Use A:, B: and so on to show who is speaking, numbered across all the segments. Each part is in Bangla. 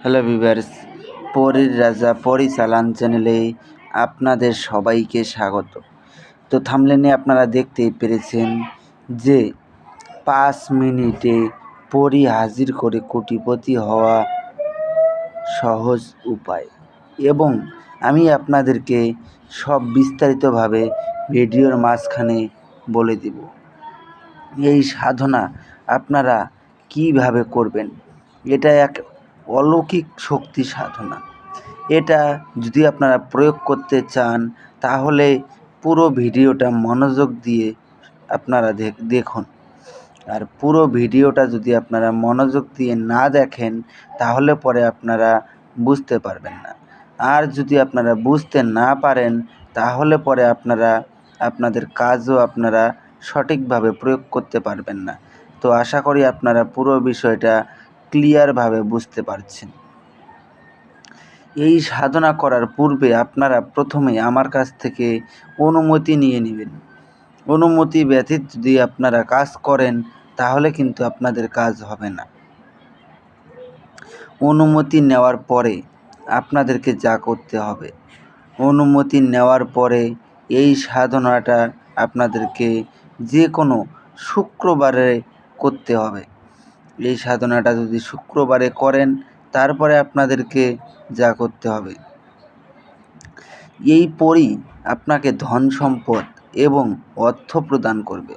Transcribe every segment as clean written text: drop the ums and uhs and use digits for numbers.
A: হ্যালো ভিউয়ার্স, পরীর রাজা পরিচালন চ্যানেলে আপনাদের সবাইকে স্বাগত। তো থাম্বনেলে আপনারা দেখতেই পেরেছেন যে 5 মিনিটে পরী হাজির করে কোটিপতি হওয়া সহজ উপায়, এবং আমি আপনাদেরকে সব বিস্তারিতভাবে ভিডিওর মাঝখানে বলে দেব। এই সাধনা আপনারা কিভাবে করবেন। এটা এক অলৌকিক শক্তি সাধনা। এটা যদি আপনারা প্রয়োগ করতে চান তাহলে পুরো ভিডিওটা মনোযোগ দিয়ে আপনারা দেখুন। আর পুরো ভিডিওটা যদি আপনারা মনোযোগ দিয়ে না দেখেন তাহলে পরে আপনারা বুঝতে পারবেন না। আর যদি আপনারা বুঝতে না পারেন তাহলে পরে আপনাদের কাজও আপনারা সঠিকভাবে প্রয়োগ করতে পারবেন না। তো আশা করি আপনারা পুরো বিষয়টা ক্লিয়ারভাবে বুঝতে পারছেন। এই সাধনা করার পূর্বে আপনারা প্রথমে আমার কাছ থেকে অনুমতি নিয়ে নেবেন। অনুমতি ব্যতীত যদি আপনারা কাজ করেন তাহলে কিন্তু আপনাদের কাজ হবে না। অনুমতি নেওয়ার পরে আপনাদেরকে যা করতে হবে, অনুমতি নেওয়ার পরে এই সাধনাটা আপনাদেরকে যে কোনো শুক্রবারে করতে হবে। এই সাধনাটা যদি শুক্রবারে করেন তারপরে আপনাদেরকে যা করতে হবে, এই পরী আপনাকে ধন সম্পদ এবং অর্থ প্রদান করবে।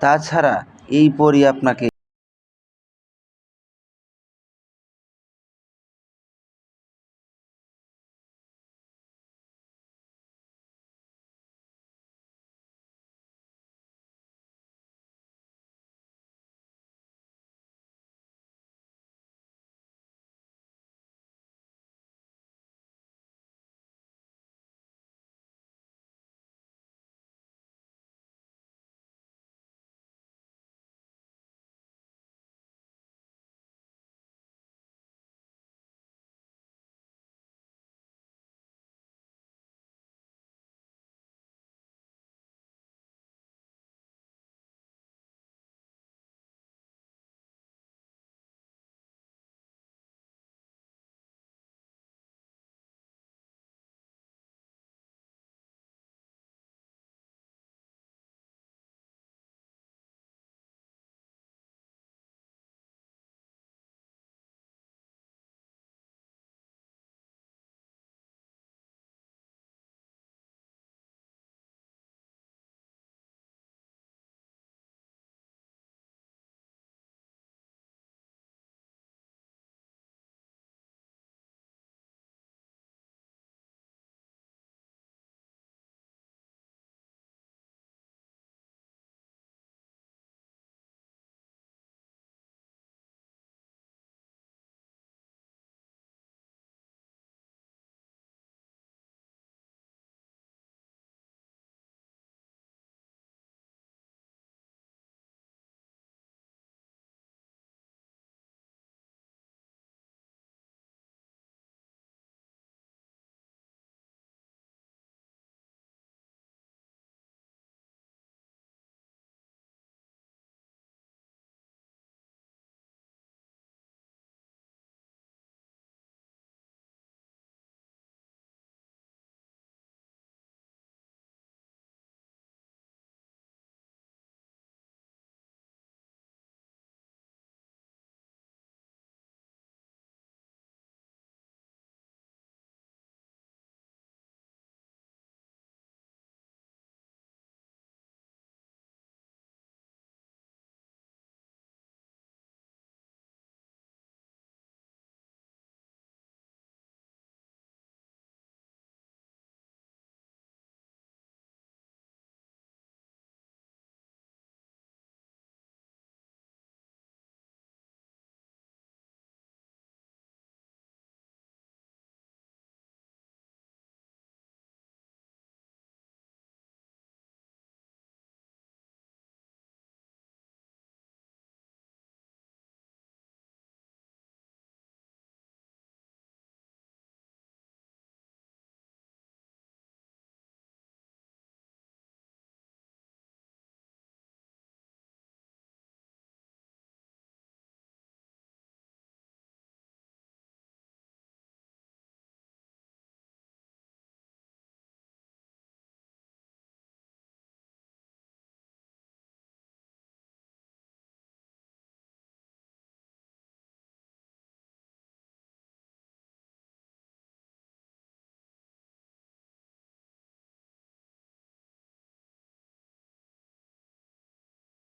A: তাছাড়া এই পরী আপনাকে